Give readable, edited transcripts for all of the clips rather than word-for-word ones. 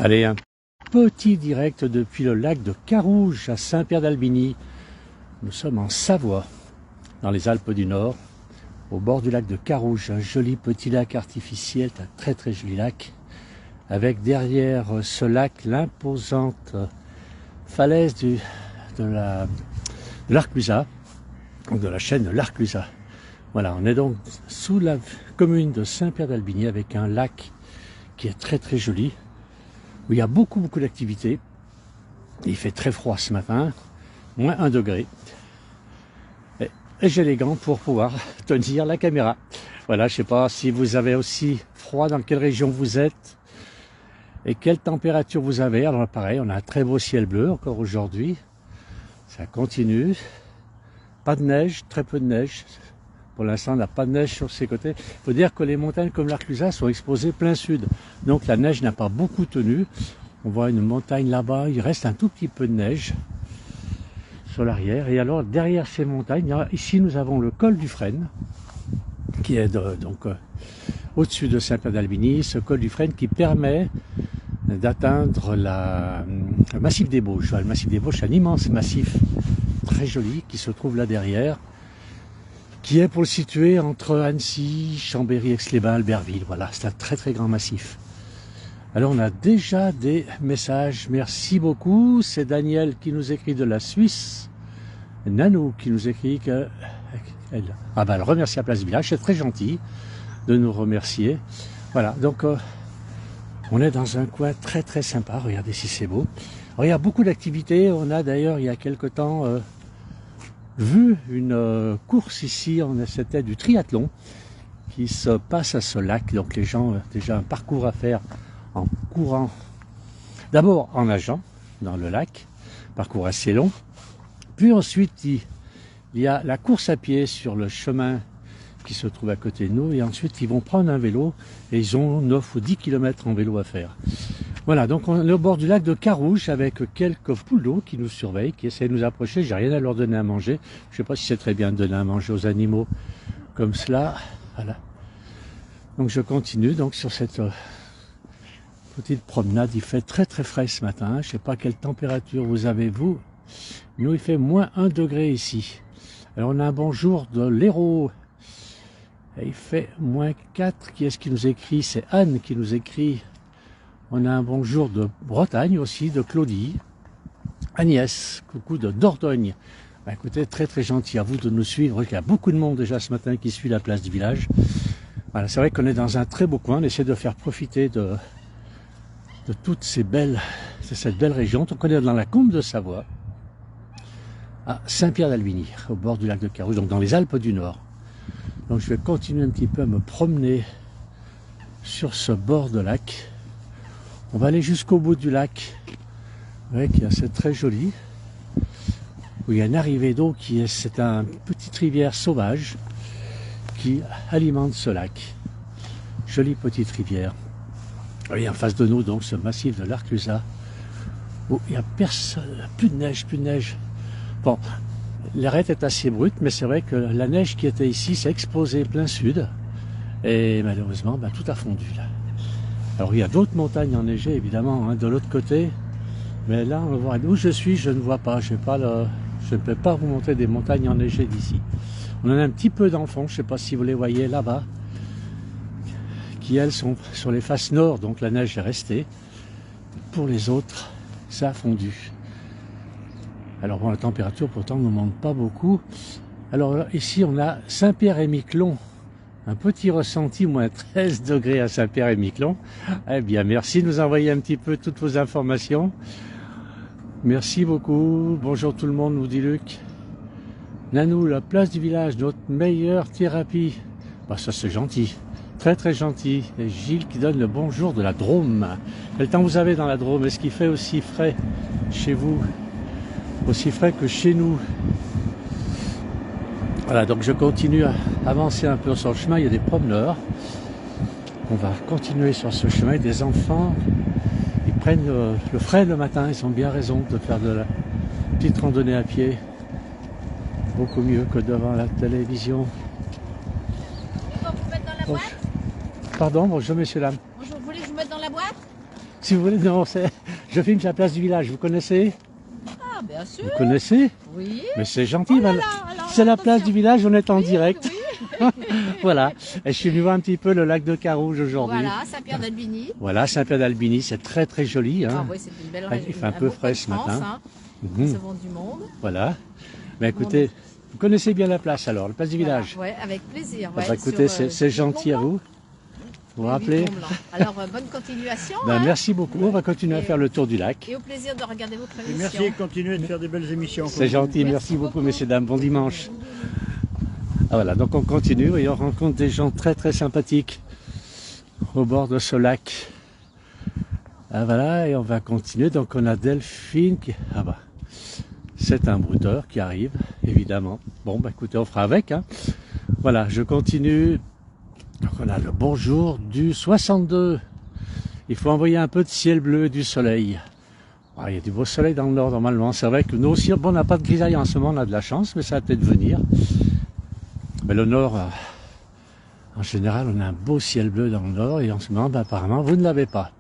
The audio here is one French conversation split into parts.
Allez, un petit direct depuis le lac de Carouge à Saint-Pierre-d'Albigny. Nous sommes en Savoie, dans les Alpes du Nord, au bord du lac de Carouge, un joli petit lac artificiel, un très joli lac, avec derrière ce lac l'imposante falaise de l'Arclusat, de la chaîne de l'Arclusat. Voilà, on est donc sous la commune de Saint-Pierre-d'Albigny avec un lac qui est très joli, où il y a beaucoup d'activités. Il fait très froid ce matin, moins 1 degré. Et j'ai les gants pour pouvoir tenir la caméra. Voilà, je ne sais pas si vous avez aussi froid, dans quelle région vous êtes et quelle température vous avez. Alors pareil, on a un très beau ciel bleu encore aujourd'hui. Ça continue. Pas de neige, très peu de neige. Pour l'instant, on n'a pas de neige sur ces côtés. Il faut dire que les montagnes comme l'Arclusat sont exposées plein sud. Donc la neige n'a pas beaucoup tenu. On voit une montagne là-bas, il reste un tout petit peu de neige sur l'arrière. Et alors derrière ces montagnes, ici nous avons le col du Frêne, qui est donc au-dessus de Saint-Pierre-d'Albigny. Ce col du Frêne qui permet d'atteindre le massif des Bauges. Le massif des Bauges, c'est un immense massif très joli qui se trouve là derrière, qui est, pour le situer, entre Annecy, Chambéry, Aix-les-Bains, Albertville. Voilà, c'est un très grand massif. Alors on a déjà des messages, merci beaucoup. C'est Daniel qui nous écrit de la Suisse. Nanou qui nous écrit qu'elle remercie la place du village. C'est très gentil de nous remercier. Voilà, donc on est dans un coin très sympa. Regardez si c'est beau. Alors, il y a beaucoup d'activités. On a d'ailleurs il y a quelque temps vu une course ici, c'était du triathlon qui se passe à ce lac. Donc les gens ont déjà un parcours à faire en courant, d'abord en nageant dans le lac, parcours assez long, puis ensuite il y a la course à pied sur le chemin qui se trouve à côté de nous, et ensuite ils vont prendre un vélo et ils ont 9 ou 10 km en vélo à faire. Voilà, donc on est au bord du lac de Carouge avec quelques poules d'eau qui nous surveillent, qui essaient de nous approcher. J'ai rien à leur donner à manger. Je ne sais pas si c'est très bien de donner à manger aux animaux comme cela. Voilà. Donc je continue donc sur cette petite promenade. Il fait très frais ce matin. Je ne sais pas quelle température vous avez vous. Nous, il fait moins 1 degré ici. Alors on a un bonjour de l'Hérault. Et il fait moins 4. Qui est-ce qui nous écrit? C'est Anne qui nous écrit. On a un bonjour de Bretagne aussi, de Claudie. Agnès, coucou de Dordogne. Bah, écoutez, très gentil à vous de nous suivre. Il y a beaucoup de monde déjà ce matin qui suit la place du village. Voilà, c'est vrai qu'on est dans un très beau coin. On essaie de faire profiter de toutes cette belle région. Donc on est dans la Combe de Savoie, à Saint-Pierre-d'Albigny, au bord du lac de Carouge, donc dans les Alpes du Nord. Donc je vais continuer un petit peu à me promener sur ce bord de lac. On va aller jusqu'au bout du lac. Vous voyez qu'il y a, c'est très joli. Où il y a une arrivée d'eau c'est une petite rivière sauvage qui alimente ce lac. Jolie petite rivière. Et en face de nous, donc, ce massif de l'Arclusat, où il n'y a personne, plus de neige. Bon, l'arête est assez brute, mais c'est vrai que la neige qui était ici s'est exposée plein sud. Et malheureusement, tout a fondu là. Alors il y a d'autres montagnes enneigées, évidemment, de l'autre côté. Mais là, on va voir où je suis, je ne vois pas. Je ne peux pas vous montrer des montagnes enneigées d'ici. On en a un petit peu dans le fond, je ne sais pas si vous les voyez là-bas, qui elles sont sur les faces nord, donc la neige est restée. Pour les autres, ça a fondu. Alors bon, la température pourtant ne monte pas beaucoup. Alors ici on a Saint-Pierre-et-Miquelon, un petit ressenti, moins 13 degrés à Saint-Pierre-et-Miquelon. Eh bien merci de nous envoyer un petit peu toutes vos informations. Merci beaucoup. Bonjour tout le monde, nous dit Luc. Nanou, la place du village, notre meilleure thérapie. Ça c'est gentil. Très gentil. Et Gilles qui donne le bonjour de la Drôme. Quel temps vous avez dans la Drôme? Est-ce qu'il fait aussi frais chez vous? Aussi frais que chez nous? Voilà, donc je continue à avancer un peu sur le chemin. Il y a des promeneurs. On va continuer sur ce chemin. Des enfants, ils prennent le frais le matin. Ils ont bien raison de faire de la petite randonnée à pied. Beaucoup mieux que devant la télévision. Vous mettre dans la boîte? Pardon, bonjour messieurs, dames. Bonjour, vous voulez que je vous mette dans la boîte? Si vous voulez, non, je filme sur la place du village, vous connaissez? Ah, bien sûr. Vous connaissez? Oui. Mais c'est gentil, Oh là madame. là, alors, C'est la place attention. du village, on est en Oui, direct. oui. Voilà, et je suis venu voir un petit peu le lac de Carouge aujourd'hui. Voilà, Saint-Pierre-d'Albigny. Voilà, Saint-Pierre-d'Albigny, c'est très très joli. Ah Hein. oui, c'est une belle Ah, région. il fait un peu beau frais coin de ce France, matin. hein. Mhm. Nous avons du monde. Voilà. Mais écoutez, vous connaissez bien la place alors, la place du Voilà, village. ouais, avec plaisir. Ah Ouais, bah, écoutez, sur, c'est gentil à Mont-Blanc. vous. Vous vous Oui, rappelez? Mont-Blanc. Alors, bonne continuation. Ben, hein. merci beaucoup, on va continuer à Et- faire le tour du lac. Et au plaisir de regarder votre Et émission. merci, continuez de faire des belles émissions. C'est gentil, merci beaucoup messieurs, dames, bon dimanche. Ah, voilà, donc on continue et on rencontre des gens très très sympathiques au bord de ce lac. Ah voilà, et on va continuer, donc on a Delphine qui... Ah bah, c'est un brouteur qui arrive, évidemment. Bon, bah écoutez, on fera avec. Hein. Voilà, je continue. Donc on a le bonjour du 62. Il faut envoyer un peu de ciel bleu et du soleil. Ah, il y a du beau soleil dans le nord normalement. C'est vrai que nous aussi, bon, on n'a pas de grisaille en ce moment, on a de la chance, mais ça va peut-être venir. Mais le nord, en général, on a un beau ciel bleu dans le nord et en ce moment, bah, apparemment, vous ne l'avez pas.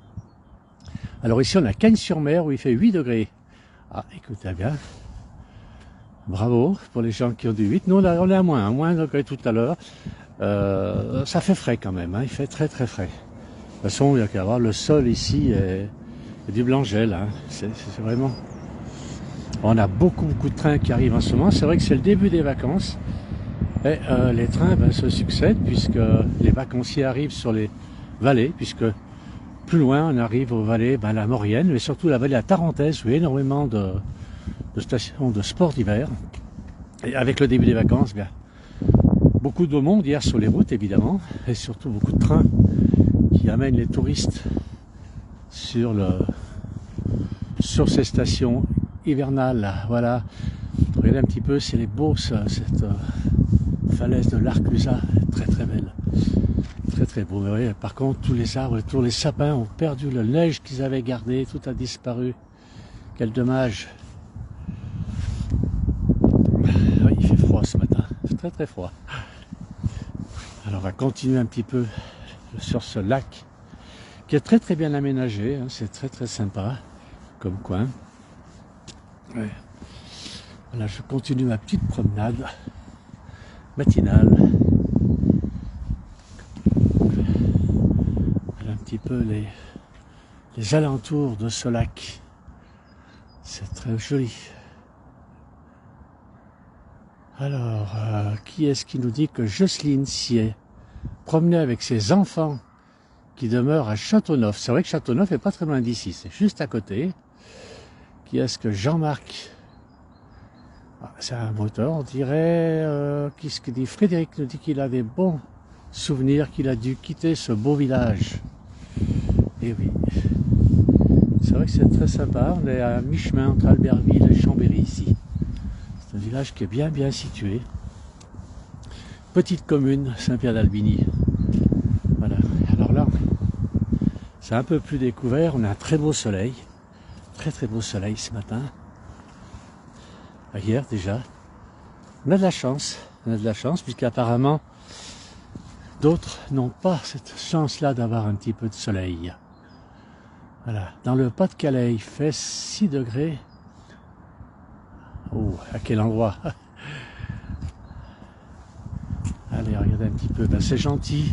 Alors ici, on a Cagnes-sur-Mer où il fait 8 degrés. Ah, écoutez bien. Bravo pour les gens qui ont du 8. Nous, on est à moins degrés tout à l'heure. Ça fait frais quand même, hein. Il fait très très frais. De toute façon, il y a qu'à voir, le sol ici est du blanc gel. Hein. C'est vraiment... On a beaucoup de trains qui arrivent en ce moment. C'est vrai que c'est le début des vacances. Et les trains se succèdent puisque les vacanciers arrivent sur les vallées, puisque plus loin on arrive aux vallées, la Maurienne, mais surtout la vallée à Tarentaise, où il y a énormément de stations de sport d'hiver. Et avec le début des vacances, bien, beaucoup de monde hier sur les routes évidemment, et surtout beaucoup de trains qui amènent les touristes sur ces stations hivernales. Voilà, regardez un petit peu, c'est les beaux, cette falaise de l'Arclusa, très très belle, très très beau. Mais oui, par contre, tous les arbres, tous les sapins ont perdu la neige qu'ils avaient gardée, tout a disparu. Quel dommage. Oui, il fait froid ce matin, c'est très très froid. Alors on va continuer un petit peu sur ce lac qui est très très bien aménagé, hein, c'est très très sympa comme coin. Ouais. Voilà, je continue ma petite promenade matinale. Voilà un petit peu les alentours de ce lac. C'est très joli. Alors, qui est-ce qui nous dit que Jocelyne s'y est promenée avec ses enfants qui demeurent à Châteauneuf? C'est vrai que Châteauneuf n'est pas très loin d'ici, c'est juste à côté. Qui est-ce que Jean-Marc? C'est un moteur, on dirait. Qu'est-ce qu'il dit? Frédéric nous dit qu'il a des bons souvenirs, qu'il a dû quitter ce beau village. Et oui, c'est vrai que c'est très sympa. On est à mi-chemin entre Albertville et Chambéry ici. C'est un village qui est bien situé. Petite commune, Saint-Pierre-d'Albigny. Voilà. Alors là, c'est un peu plus découvert. On a un très beau soleil. Très très beau soleil ce matin. Hier déjà. On a de la chance. On a de la chance puisqu'apparemment d'autres n'ont pas cette chance-là d'avoir un petit peu de soleil. Voilà. Dans le Pas-de-Calais, il fait 6 degrés. Oh, à quel endroit? Allez, regardez un petit peu. C'est gentil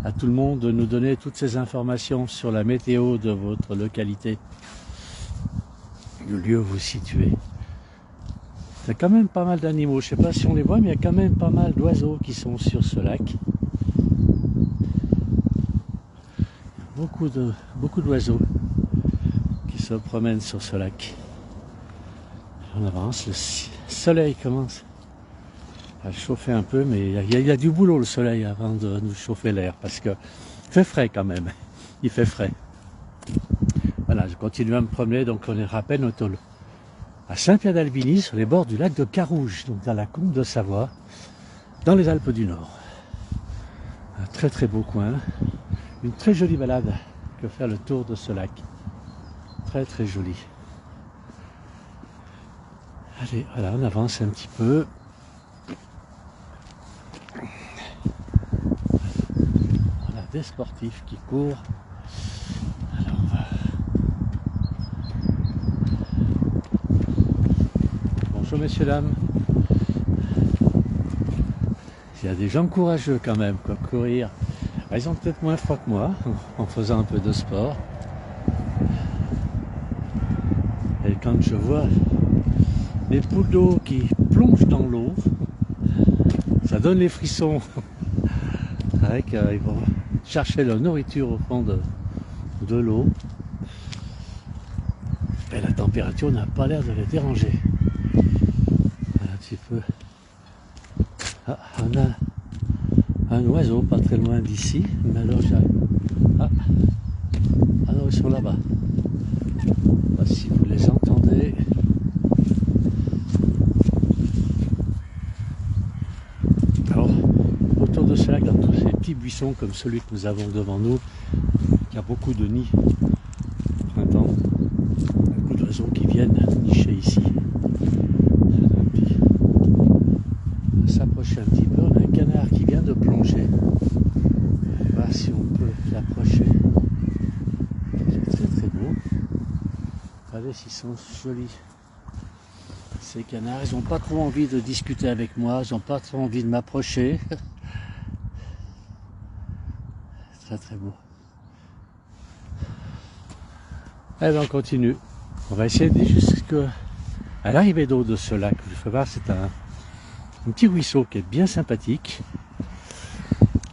à tout le monde de nous donner toutes ces informations sur la météo de votre localité, le lieu où vous situez. Il y a quand même pas mal d'animaux. Je ne sais pas si on les voit, mais il y a quand même pas mal d'oiseaux qui sont sur ce lac. Beaucoup d'oiseaux qui se promènent sur ce lac. On avance, le soleil commence à chauffer un peu, mais il y a du boulot le soleil avant de nous chauffer l'air, parce que il fait frais quand même, il fait frais. Voilà, je continue à me promener, donc on est rappel à Saint-Pierre-d'Albigny, sur les bords du lac de Carouge, donc dans la combe de Savoie, dans les Alpes du Nord. Un très très beau coin, une très jolie balade que faire le tour de ce lac. Très très joli. Allez, voilà, on avance un petit peu. On a des sportifs qui courent. Alors on va Bonjour messieurs, dames. Il y a des gens courageux quand même, quoi, courir. Ils ont peut-être moins froid que moi, en faisant un peu de sport. Et quand je vois les poules d'eau qui plongent dans l'eau, ça donne les frissons. Avec, ils vont chercher leur nourriture au fond de l'eau. Et la température n'a pas l'air de les déranger. Un petit peu. Ah, on a un oiseau pas très loin d'ici. Mais alors, ah non, ils sont là-bas. Si vous les entendez. Alors, autour de ce lac, dans tous ces petits buissons comme celui que nous avons devant nous, il y a beaucoup de nids au printemps. Beaucoup d'oiseaux qui viennent nicher ici. On va s'approcher un petit peu. On a un canard qui vient de plonger. On va voir si on peut l'approcher. C'est très très beau. Regardez s'ils sont jolis. Ces canards, ils n'ont pas trop envie de discuter avec moi, ils n'ont pas trop envie de m'approcher. Très très beau. Allez, on continue. On va essayer d'aller jusqu'à l'arrivée d'eau de ce lac. Je vais voir, c'est un petit ruisseau qui est bien sympathique,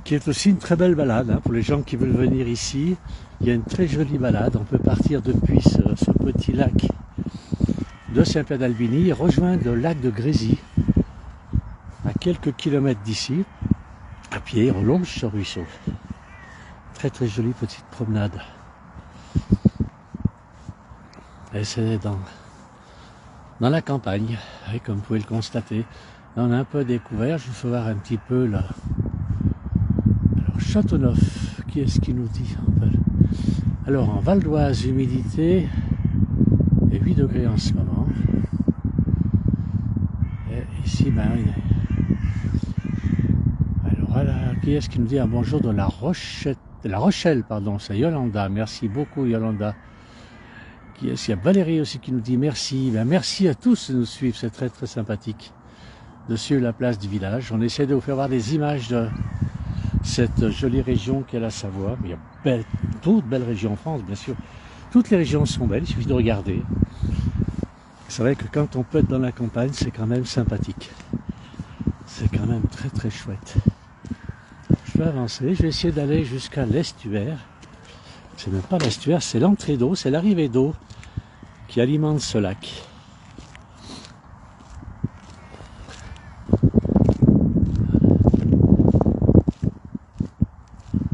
qui est aussi une très belle balade hein, pour les gens qui veulent venir ici. Il y a une très jolie balade. On peut partir depuis ce petit lac de Saint-Pierre-d'Albigny et rejoindre le lac de Grésy à quelques kilomètres d'ici. À pied, on longe ce ruisseau. Très très jolie petite promenade. Et c'est dans la campagne, et comme vous pouvez le constater. Là, on a un peu découvert, je vous fais voir un petit peu là. Alors Châteauneuf, qui est-ce qui nous dit un peu? Alors en Val d'Oise, humidité et 8 degrés en ce moment. Et ici, ben, alors là, qui est-ce qui nous dit un bonjour de La Rochelle, pardon, c'est Yolanda. Merci beaucoup Yolanda. Qui est-ce qu'il y a Valérie aussi qui nous dit merci. Ben, merci à tous de nous suivre, c'est très très sympathique de suivre la place du village. On essaie de vous faire voir des images de cette jolie région qu'est la Savoie. Il y a d'autres belles régions en France, bien sûr. Toutes les régions sont belles, il suffit de regarder. C'est vrai que quand on peut être dans la campagne, c'est quand même sympathique. C'est quand même très très chouette. Je vais avancer, je vais essayer d'aller jusqu'à l'estuaire. C'est même pas l'estuaire, c'est l'entrée d'eau, c'est l'arrivée d'eau qui alimente ce lac.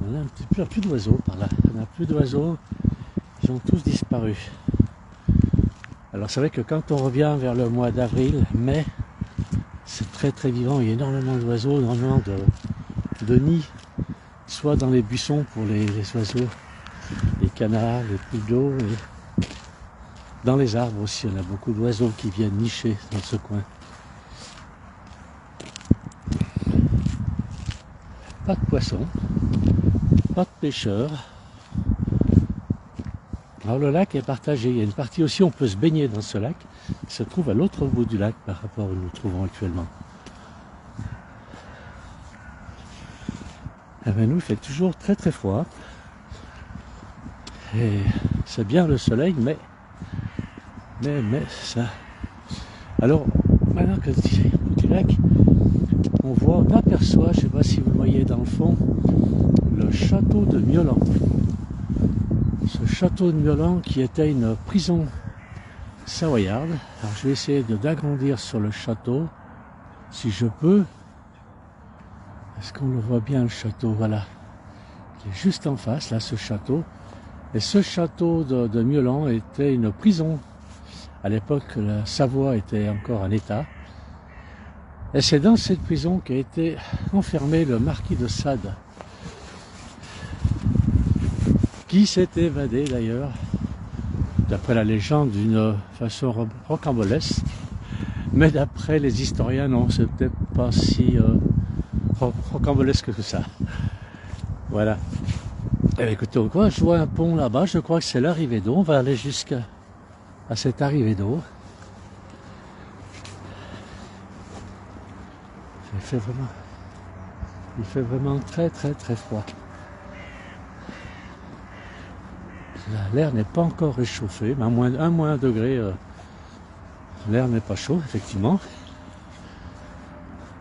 On a un petit peu plus d'oiseaux par là. On n'a plus d'oiseaux, ils ont tous disparu. Alors c'est vrai que quand on revient vers le mois d'avril, mai, c'est très très vivant. Il y a énormément d'oiseaux, énormément de nids, soit dans les buissons pour les oiseaux, les canards, les poules d'eau, et dans les arbres aussi, on a beaucoup d'oiseaux qui viennent nicher dans ce coin. Pas de poissons, pas de pêcheurs. Alors le lac est partagé, il y a une partie aussi où on peut se baigner dans ce lac, qui se trouve à l'autre bout du lac par rapport à où nous nous trouvons actuellement. Et bien nous, il fait toujours très très froid. Et c'est bien le soleil, mais ça. Alors, maintenant que c'est au bout du lac, on aperçoit, je ne sais pas si vous le voyez dans le fond, le château de Miolan. Ce château de Miolan qui était une prison savoyarde. Alors je vais essayer d'agrandir sur le château, si je peux. Est-ce qu'on le voit bien le château? Voilà. Il est juste en face, là, ce château. Et ce château de Miolan était une prison. À l'époque, la Savoie était encore un État. Et c'est dans cette prison qu'a été enfermé le marquis de Sade, qui s'est évadé d'ailleurs, d'après la légende, d'une façon rocambolesque. Mais d'après les historiens, non, c'est peut-être pas si rocambolesque que ça. Voilà. Et écoutez, je vois un pont là-bas, je crois que c'est l'arrivée d'eau. On va aller jusqu'à cette arrivée d'eau. il fait vraiment très très très froid. L'air n'est pas encore réchauffé, mais à moins 1 degré, l'air n'est pas chaud, effectivement.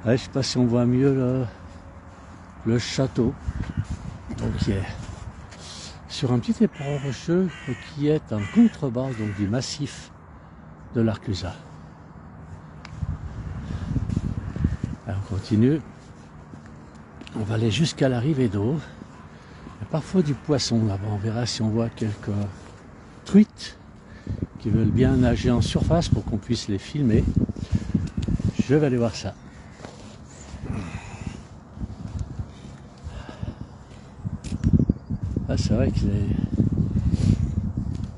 Ouais, je ne sais pas si on voit mieux le château, donc qui est sur un petit éperon rocheux qui est en contrebas donc, du massif de l'Arclusat. Alors on continue, on va aller jusqu'à l'arrivée d'eau. Il y a parfois du poisson là-bas, on verra si on voit quelques truites qui veulent bien nager en surface pour qu'on puisse les filmer. Je vais aller voir ça. Ah, c'est vrai que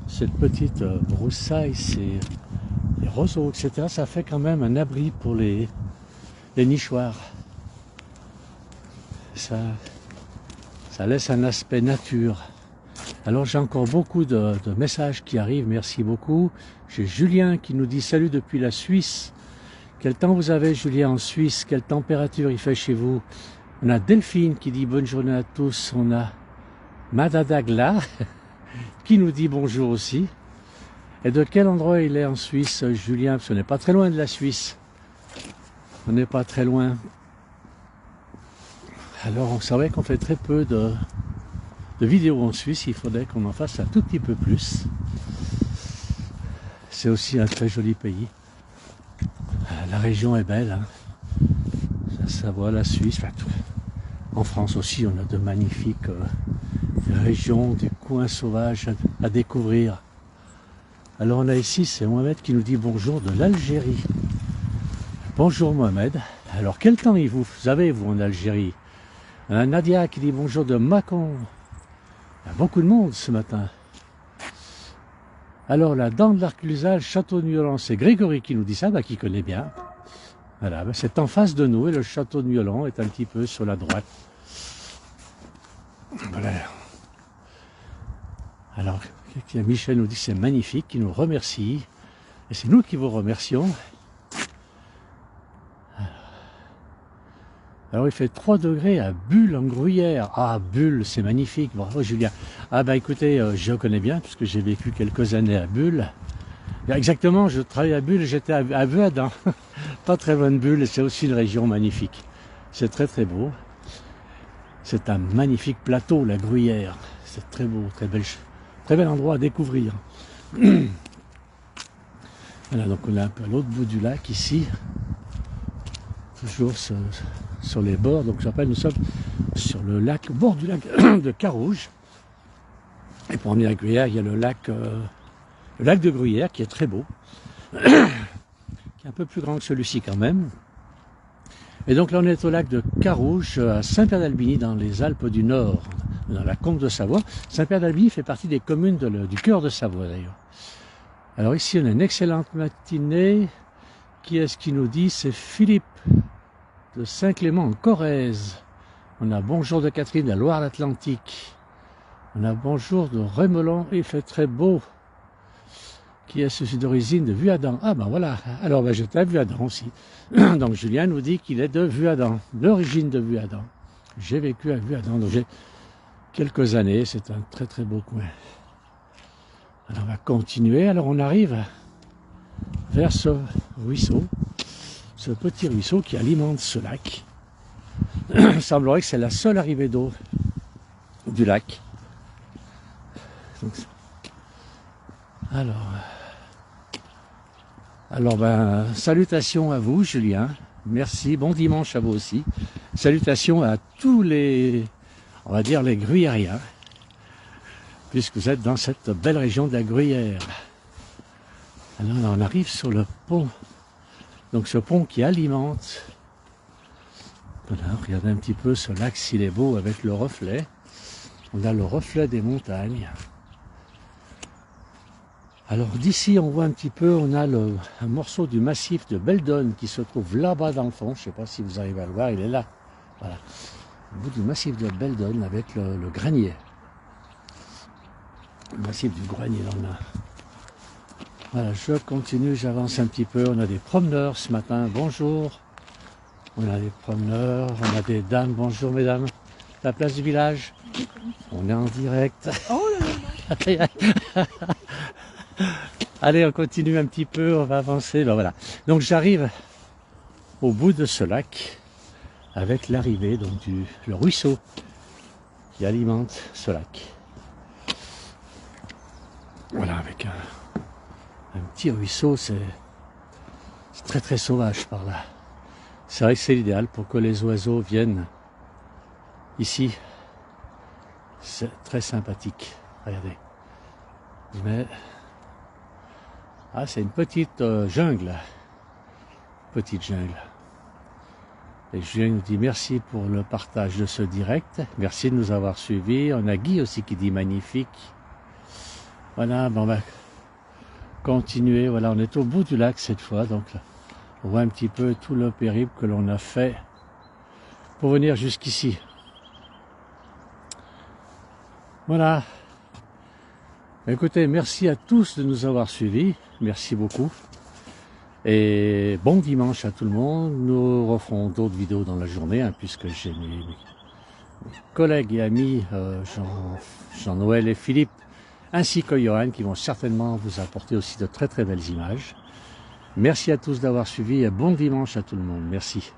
cette petite broussaille, les roseaux, etc., ça fait quand même un abri pour les nichoirs. Ça laisse un aspect nature. Alors j'ai encore beaucoup de messages qui arrivent, merci beaucoup. J'ai Julien qui nous dit salut depuis la Suisse. Quel temps vous avez, Julien, en Suisse? Quelle température il fait chez vous? On a Delphine qui dit bonne journée à tous. On a Madadagla qui nous dit bonjour aussi. Et de quel endroit il est en Suisse, Julien? Parce qu'on n'est pas très loin de la Suisse. On n'est pas très loin. Alors on savait qu'on fait très peu de vidéos en Suisse. Il faudrait qu'on en fasse un tout petit peu plus. C'est aussi un très joli pays. La région est belle. Hein. La Savoie, la Suisse. Enfin, en France aussi, on a de magnifiques régions, des coins sauvages à découvrir. Alors on a ici, c'est Mohamed qui nous dit bonjour de l'Algérie. Bonjour Mohamed. Alors quel temps vous avez vous en Algérie? Nadia qui dit bonjour de Mâcon. Il y a beaucoup de monde ce matin. Alors la dent de l'Arclusat, le château de Miolans, c'est Grégory qui nous dit ça, qui connaît bien. Voilà, c'est en face de nous et le château de Miolans est un petit peu sur la droite. Voilà. Alors, Michel nous dit c'est magnifique, qui nous remercie. Et c'est nous qui vous remercions. Alors il fait 3 degrés à Bulle en Gruyère. Ah, Bulle, c'est magnifique. Bravo Julien. Ah écoutez, je connais bien puisque j'ai vécu quelques années à Bulle. Exactement, je travaillais à Bulle, j'étais à Vuadens. Pas très loin de Bulle, et c'est aussi une région magnifique. C'est très très beau. C'est un magnifique plateau, la Gruyère. C'est très beau, très bel endroit à découvrir. Voilà, donc on est un peu à l'autre bout du lac ici. Toujours sur les bords, donc je rappelle, nous sommes sur le lac, au bord du lac de Carouge. Et pour emmener la Gruyère, il y a le lac de Gruyère qui est très beau, qui est un peu plus grand que celui-ci quand même. Et donc là on est au lac de Carouge, à Saint-Pierre-d'Albigny, dans les Alpes du Nord, dans la Combe de Savoie. Saint-Pierre-d'Albigny fait partie des communes du cœur de Savoie d'ailleurs. Alors ici on a une excellente matinée. Qui est-ce qui nous dit? C'est Philippe de Saint-Clément en Corrèze. On a bonjour de Catherine de la Loire-Atlantique. On a bonjour de Rémoulon, il fait très beau. Qui est ceci d'origine de Vuadens? Ah voilà, alors j'étais à Vuadens aussi. Donc Julien nous dit qu'il est de Vuadens, l'origine de Vuadens. J'ai vécu à Vuadens, donc j'ai quelques années, c'est un très très beau coin. Alors on va continuer, alors on arrive vers ce ruisseau, ce petit ruisseau qui alimente ce lac. Il semblerait que c'est la seule arrivée d'eau du lac. Donc, alors salutations à vous Julien, merci, bon dimanche à vous aussi. Salutations à tous les, on va dire les gruyériens, puisque vous êtes dans cette belle région de la Gruyère. Alors là, on arrive sur le pont, donc ce pont qui alimente, voilà, regardez un petit peu ce lac s'il est beau avec le reflet, on a le reflet des montagnes. Alors d'ici on voit un petit peu, on a un morceau du massif de Beldonne qui se trouve là-bas dans le fond, je ne sais pas si vous arrivez à le voir, il est là, voilà, au bout du massif de Beldonne avec le granier, le massif du granier, on a. Voilà, je continue, j'avance un petit peu. On a des promeneurs ce matin. Bonjour. On a des promeneurs, on a des dames. Bonjour mesdames. La place du village. On est en direct. Oh là là. Allez, on continue un petit peu, on va avancer. Ben voilà. Donc j'arrive au bout de ce lac avec l'arrivée donc le ruisseau qui alimente ce lac. Voilà, avec un petit ruisseau, c'est très très sauvage par là. C'est vrai que c'est l'idéal pour que les oiseaux viennent ici. C'est très sympathique. Regardez. Mais c'est une petite jungle. Petite jungle. Et Julien nous dit merci pour le partage de ce direct. Merci de nous avoir suivis. On a Guy aussi qui dit magnifique. Voilà, on va continuer. Voilà, on est au bout du lac cette fois. Donc on voit un petit peu tout le périple que l'on a fait pour venir jusqu'ici. Voilà. Écoutez, merci à tous de nous avoir suivis. Merci beaucoup. Et bon dimanche à tout le monde. Nous referons d'autres vidéos dans la journée, puisque j'ai mes collègues et amis Jean-Noël et Philippe, ainsi que Johan, qui vont certainement vous apporter aussi de très très belles images. Merci à tous d'avoir suivi et bon dimanche à tout le monde. Merci.